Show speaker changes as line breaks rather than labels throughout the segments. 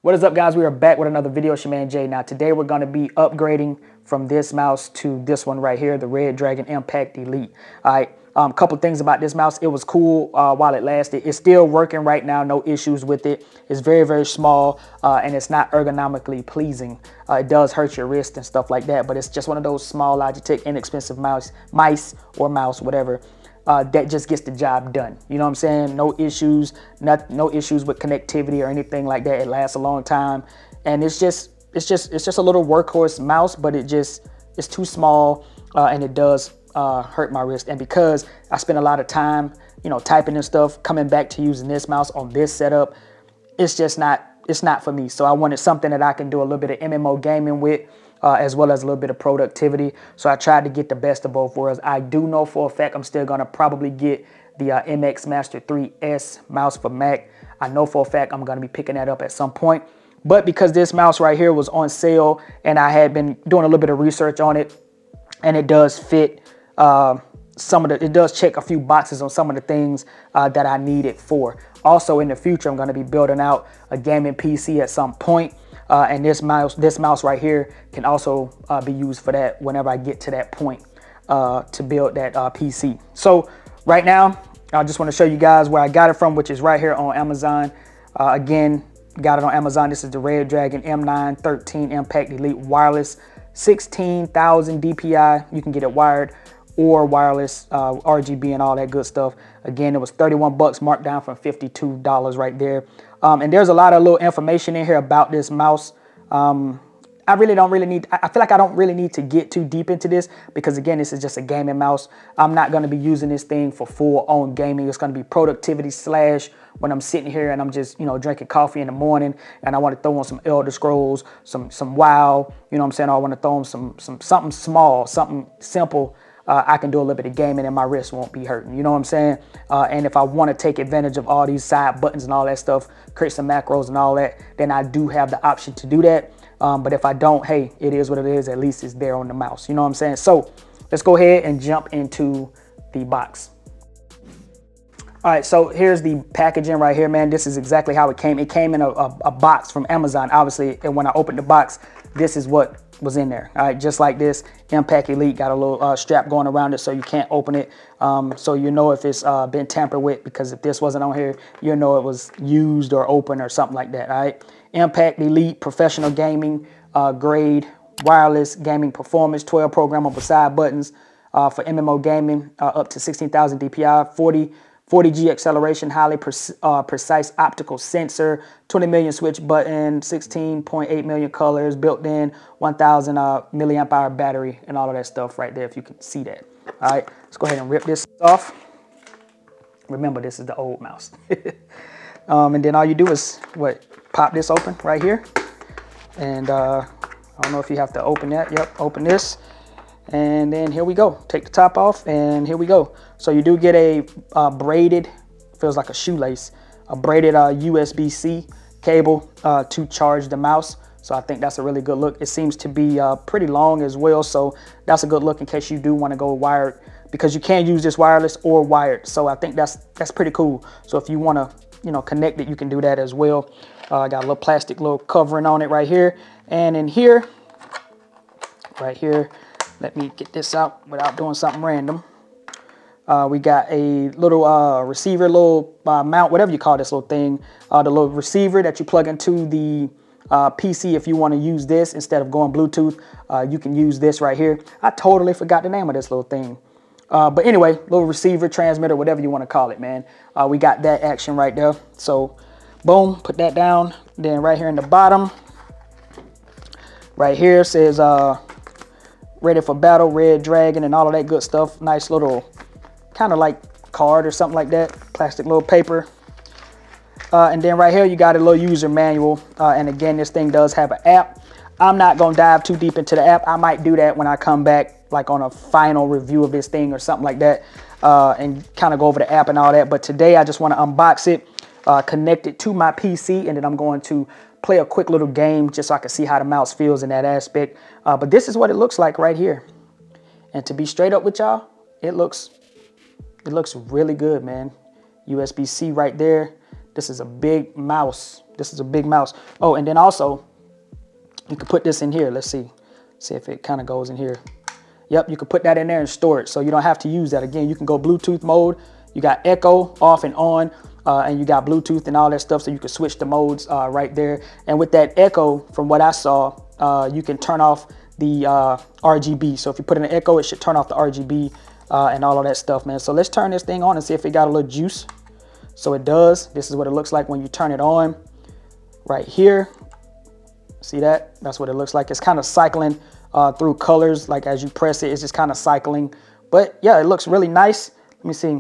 What is up, guys? We are back with another video. It's your man Jay. Now today we're going to be upgrading from this mouse to this one right here, the Red Dragon Impact Elite. All right, couple things about this mouse. It was cool while it lasted. It's still working right now, no issues with it. It's very, very small and it's not ergonomically pleasing. It does hurt your wrist and stuff like that, but it's just one of those small Logitech inexpensive mice, whatever. That just gets the job done. You know what I'm saying? No issues, no issues with connectivity or anything like that. It lasts a long time, and it's just a little workhorse mouse, but it's too small, and it does hurt my wrist. And because I spend a lot of time, you know, typing and stuff, coming back to using this mouse on this setup, it's not for me. So I wanted something that I can do a little bit of MMO gaming with, as well as a little bit of productivity. So I tried to get the best of both worlds. I do know for a fact I'm still going to probably get the MX3S mouse for Mac. I know for a fact I'm going to be picking that up at some point. But because this mouse right here was on sale and I had been doing a little bit of research on it, and it does fit it does check a few boxes on some of the things that I need it for. Also in the future, I'm going to be building out a gaming PC at some point. And this mouse right here can also be used for that whenever I get to that point to build that PC. So right now, I just want to show you guys where I got it from, which is right here on Amazon. Again, got it on Amazon. This is the Red Dragon M913 Impact Elite Wireless, 16,000 DPI. You can get it wired or wireless, RGB and all that good stuff. Again, it was 31 bucks, marked down from $52 right there. And there's a lot of little information in here about this mouse. I feel like I don't really need to get too deep into this because, again, this is just a gaming mouse. I'm not going to be using this thing for full-on gaming. It's going to be productivity / when I'm sitting here and I'm just, you know, drinking coffee in the morning and I want to throw on some Elder Scrolls, some WoW, you know what I'm saying? Or I want to throw on something small, something simple. I can do a little bit of gaming and my wrist won't be hurting. You know what I'm saying? And if I want to take advantage of all these side buttons and all that stuff, create some macros and all that, then I do have the option to do that. But if I don't, hey, it is what it is. At least it's there on the mouse. You know what I'm saying? So let's go ahead and jump into the box. All right, so here's the packaging right here, man. This is exactly how it came. It came in a box from Amazon, obviously. And when I opened the box, this is what was in there. All right, just like this Impact Elite, got a little strap going around it so you can't open it. So you know if it's been tampered with, because if this wasn't on here, you know it was used or open or something like that. All right, Impact Elite Professional Gaming Grade Wireless Gaming Performance, 12 programmable side buttons for MMO gaming, up to 16,000 DPI, 40G acceleration, highly precise optical sensor, 20 million switch button, 16.8 million colors, built-in 1,000 milliamp hour battery, and all of that stuff right there, if you can see that. All right, let's go ahead and rip this off. Remember, this is the old mouse. And then all you do is, pop this open right here. And I don't know if you have to open that. Yep, open this. And then here we go. Take the top off and here we go. So you do get a braided, feels like a shoelace, a braided USB-C cable to charge the mouse. So I think that's a really good look. It seems to be pretty long as well. So that's a good look in case you do want to go wired, because you can use this wireless or wired. So I think that's pretty cool. So if you want to, you know, connect it, you can do that as well. I got a little plastic little covering on it right here. And in here, right here, let me get this out without doing something random. We got a little receiver, little mount, whatever you call this little thing. The little receiver that you plug into the PC if you want to use this instead of going Bluetooth. You can use this right here. I totally forgot the name of this little thing. But anyway, little receiver, transmitter, whatever you want to call it, man. We got that action right there. So boom, put that down. Then right here in the bottom, right here says ready for battle, Red Dragon, and all of that good stuff. Nice little kind of like card or something like that, plastic little paper. And then right here you got a little user manual, and again, this thing does have an app. I'm not gonna dive too deep into the app. I might do that when I come back, like on a final review of this thing or something like that, and kind of go over the app and all that. But today I just want to unbox it, connect it to my PC, and then I'm going to play a quick little game just so I can see how the mouse feels in that aspect. But this is what it looks like right here. And to be straight up with y'all, it looks really good, man. USB-C right there. This is a big mouse. This is a big mouse. Oh, and then also, you can put this in here. Let's see. See if it kind of goes in here. Yep, you can put that in there and store it. So you don't have to use that. Again, you can go Bluetooth mode. You got echo off and on. And you got Bluetooth and all that stuff, so you can switch the modes right there. And with that echo, from what I saw, you can turn off the RGB. So if you put in an echo, it should turn off the RGB and all of that stuff, man. So let's turn this thing on and see if it got a little juice. So it does. This is what it looks like when you turn it on right here. See that? That's what it looks like. It's kind of cycling through colors. Like as you press it, it's just kind of cycling. But yeah, it looks really nice. Let me see.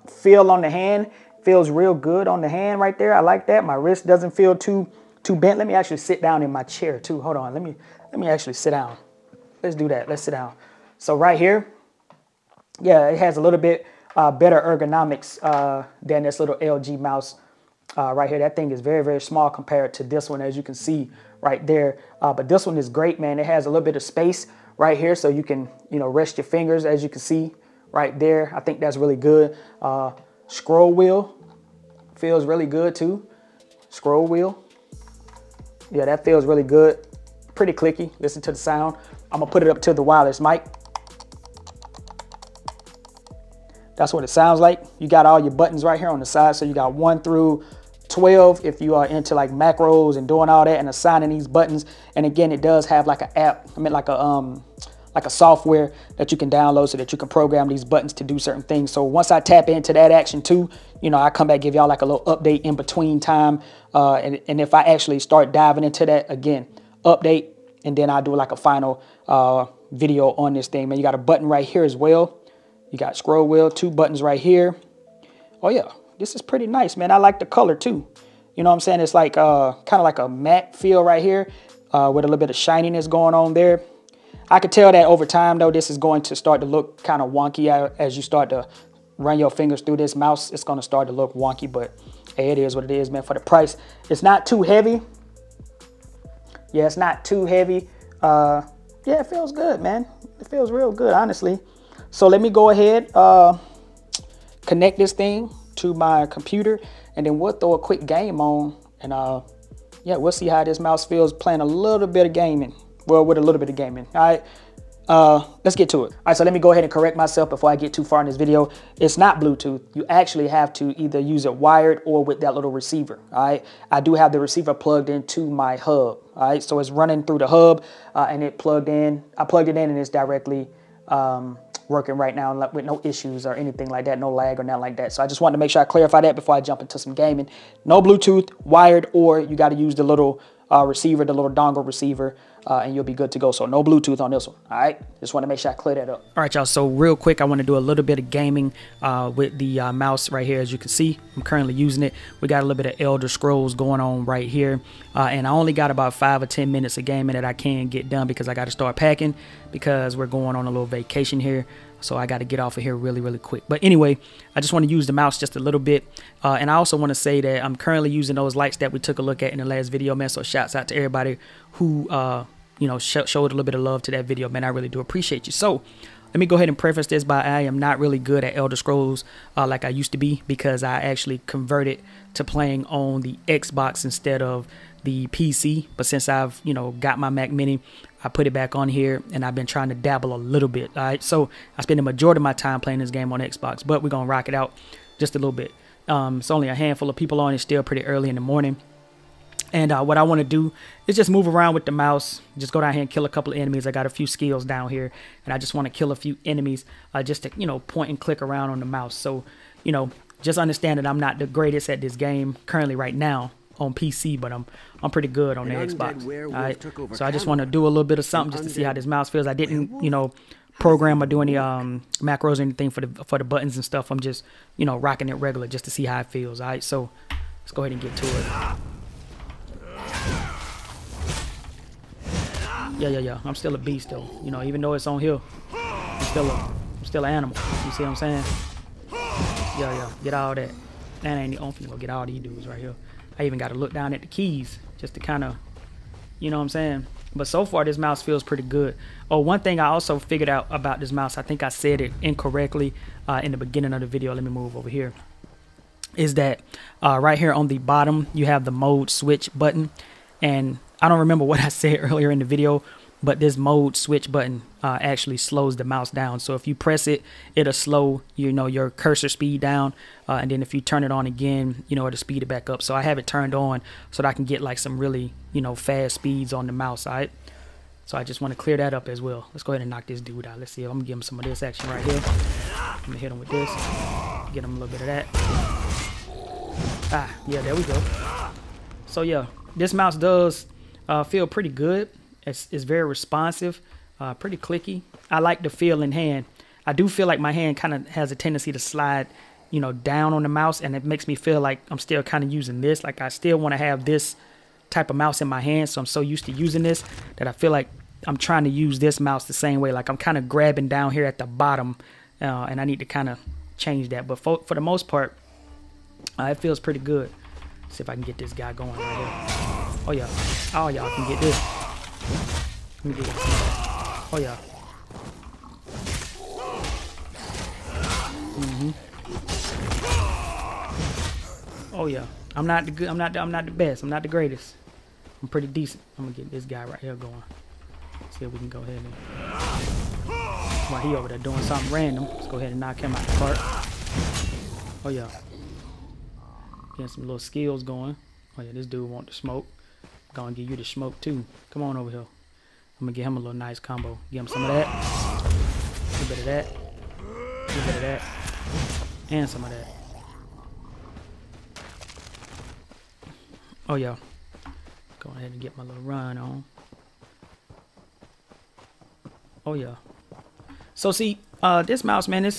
Feel on the hand. Feels real good on the hand right there. I like that. My wrist doesn't feel too bent. Let me actually sit down in my chair too. Hold on. Let me actually sit down. Let's do that. Let's sit down. So right here, yeah, it has a little bit better ergonomics than this little LG mouse right here. That thing is very, very small compared to this one, as you can see right there. But this one is great, man. It has a little bit of space right here, so you can, rest your fingers, as you can see right there. I think that's really good. Scroll wheel feels really good too. Scroll wheel. Yeah, that feels really good. Pretty clicky. Listen to the sound. I'm gonna put it up to the wireless mic. That's what it sounds like. You got all your buttons right here on the side. So you got 1 through 12 if you are into like macros and doing all that and assigning these buttons. And again, it does have like an app. I mean, like a software that you can download so that you can program these buttons to do certain things. So once I tap into that action too, I come back, give y'all like a little update in between time. And if I actually start diving into that, again, update, and then I do like a final video on this thing, man. You got a button right here as well. You got scroll wheel, 2 buttons right here. Oh yeah, this is pretty nice, man. I like the color too. You know what I'm saying? It's like kind of like a matte feel right here with a little bit of shininess going on there. I could tell that over time, though, this is going to start to look kind of wonky as you start to run your fingers through this mouse. It's going to start to look wonky, but hey, it is what it is, man. For the price, it's not too heavy. Yeah, it's not too heavy. Yeah, it feels good, man. It feels real good, honestly. So let me go ahead, connect this thing to my computer, and then we'll throw a quick game on, and yeah, we'll see how this mouse feels playing a little bit of gaming. Well, with a little bit of gaming. All right, let's get to it. All right, so let me go ahead and correct myself before I get too far in this video. It's not Bluetooth. You actually have to either use it wired or with that little receiver. All right, I do have the receiver plugged into my hub. All right, so it's running through the hub and it plugged in. I plugged it in and it's directly working right now with no issues or anything like that, no lag or nothing like that. So I just wanted to make sure I clarify that before I jump into some gaming. No Bluetooth, wired, or you got to use the little receiver, the little dongle receiver, and you'll be good to go. So no Bluetooth on this one. All right, just want to make sure I clear that up. All right, y'all, so real quick, I want to do a little bit of gaming with the mouse right here. As you can see, I'm currently using it. We got a little bit of Elder Scrolls going on right here, and I only got about 5 or 10 minutes of gaming that I can get done because I got to start packing because we're going on a little vacation here. So I got to get off of here really, really quick. But anyway, I just want to use the mouse just a little bit. And I also want to say that I'm currently using those lights that we took a look at in the last video, man. So shouts out to everybody who, showed a little bit of love to that video, man. I really do appreciate you. So let me go ahead and preface this by I am not really good at Elder Scrolls like I used to be because I actually converted to playing on the Xbox instead of the PC. But since I've, got my Mac Mini, I put it back on here and I've been trying to dabble a little bit. All right, so I spend the majority of my time playing this game on Xbox, but we're gonna rock it out just a little bit. It's only a handful of people on. It's still pretty early in the morning, and what I want to do is just move around with the mouse, just go down here and kill a couple of enemies. I got a few skills down here, and I just want to kill a few enemies just to point and click around on the mouse. So just understand that I'm not the greatest at this game currently right now on PC, but I'm pretty good on the Xbox. All right, so I just want to do a little bit of something just to see how this mouse feels. I didn't program or do any macros or anything for the buttons and stuff. I'm just rocking it regular just to see how it feels. All right, so let's go ahead and get to it. Yeah, I'm still a beast though. Even though it's on here, I'm still an animal. You see what I'm saying? Yeah, get all that. That ain't the only thing. Get all these dudes right here. I even got to look down at the keys just to kind of, what I'm saying? But so far, this mouse feels pretty good. Oh, one thing I also figured out about this mouse, I think I said it incorrectly in the beginning of the video. Let me move over here. is that right here on the bottom, you have the mode switch button. And I don't remember what I said earlier in the video, but this mode switch button actually slows the mouse down. So if you press it, it'll slow, your cursor speed down. And then if you turn it on again, it'll speed it back up. So I have it turned on so that I can get like some really, fast speeds on the mouse. All right. So I just want to clear that up as well. Let's go ahead and knock this dude out. Let's see. I'm going to give him some of this action right here. I'm going to hit him with this. Get him a little bit of that. Yeah, there we go. So yeah, this mouse does feel pretty good. It's very responsive, pretty clicky. I like the feel in hand. I do feel like my hand kind of has a tendency to slide, down on the mouse, and it makes me feel like I'm still kind of using this. Like I still want to have this type of mouse in my hand, so I'm so used to using this that I feel like I'm trying to use this mouse the same way. Like I'm kind of grabbing down here at the bottom, and I need to kind of change that. But for the most part, it feels pretty good. Let's see if I can get this guy going right here. Oh yeah. Oh, y'all can get this. Let me get y'all some of that. Oh yeah. Oh yeah. I'm not the good. I'm not the best. I'm not the greatest. I'm pretty decent. I'm gonna get this guy right here going. See if we can go ahead and. While he over there doing something random, let's go ahead and knock him out the park. Oh yeah. Getting some little skills going. Oh yeah, this dude want the smoke. I'm gonna give you the smoke too. Come on over here. I'm gonna give him a little nice combo. Give him some of that. A little bit of that. A little bit of that. And some of that. Oh yeah. Go ahead and get my little run on. Oh yeah. So see, this mouse, man,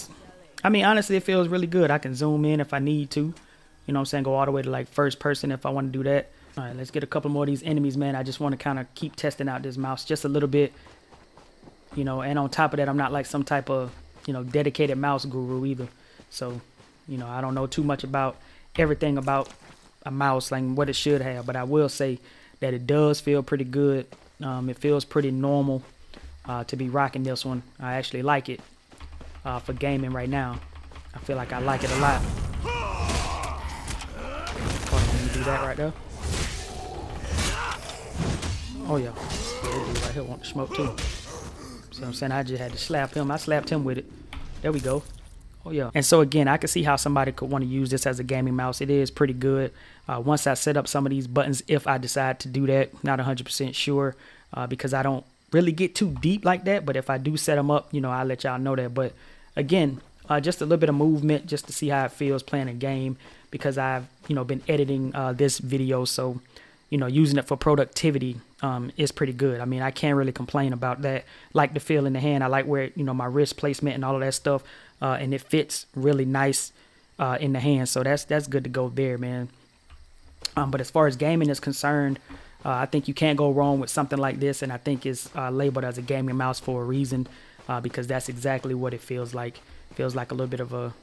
honestly, it feels really good. I can zoom in if I need to. You know what I'm saying? Go all the way to like first person if I want to do that. All right, let's get a couple more of these enemies, man. I just want to kind of keep testing out this mouse just a little bit. And on top of that, I'm not like some type of, dedicated mouse guru either. So, I don't know too much about everything about a mouse, like what it should have. But I will say that it does feel pretty good. It feels pretty normal to be rocking this one. I actually like it for gaming right now. I feel like I like it a lot. Let me do that right there. Oh yeah, this dude right here want to smoke too. See what I'm saying? I just had to slap him. I slapped him with it. There we go. Oh yeah. And so again, I can see how somebody could want to use this as a gaming mouse. It is pretty good. Once I set up some of these buttons, if I decide to do that, not 100% sure because I don't really get too deep like that. But if I do set them up, I'll let y'all know that. But again, just a little bit of movement just to see how it feels playing a game, because I've been editing this video, so using it for productivity is pretty good. I mean, I can't really complain about that. Like the feel in the hand. I like where my wrist placement and all of that stuff, and it fits really nice in the hand. So that's good to go there, man. But as far as gaming is concerned, I think you can't go wrong with something like this, and I think it's labeled as a gaming mouse for a reason, because that's exactly what it feels like. It feels like a little bit of a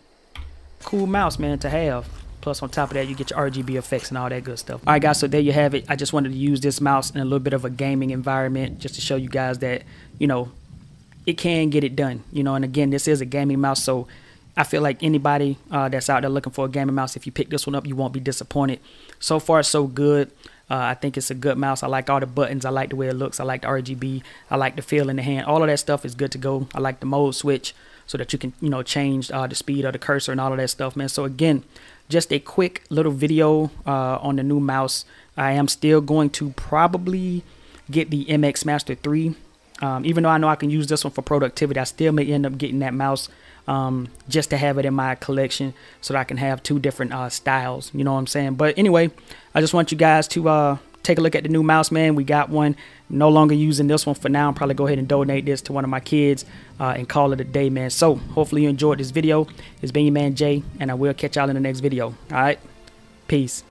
cool mouse, man, to have. Plus, on top of that, you get your RGB effects and all that good stuff. All right, guys, so there you have it. I just wanted to use this mouse in a little bit of a gaming environment just to show you guys that, it can get it done. And again, this is a gaming mouse, so I feel like anybody that's out there looking for a gaming mouse, if you pick this one up, you won't be disappointed. So far, so good. I think it's a good mouse. I like all the buttons. I like the way it looks. I like the RGB. I like the feel in the hand. All of that stuff is good to go. I like the mode switch so that you can, change the speed of the cursor and all of that stuff, man. So again, just a quick little video on the new mouse. I am still going to probably get the MX Master 3. Even though I know I can use this one for productivity, I still may end up getting that mouse just to have it in my collection so that I can have two different styles. You know what I'm saying? But anyway, I just want you guys to take a look at the new mouse, man. We got one. No longer using this one for now. I'll probably go ahead and donate this to one of my kids and call it a day, man. So hopefully you enjoyed this video. It's been your man Jay, and I will catch y'all in the next video. All right, peace.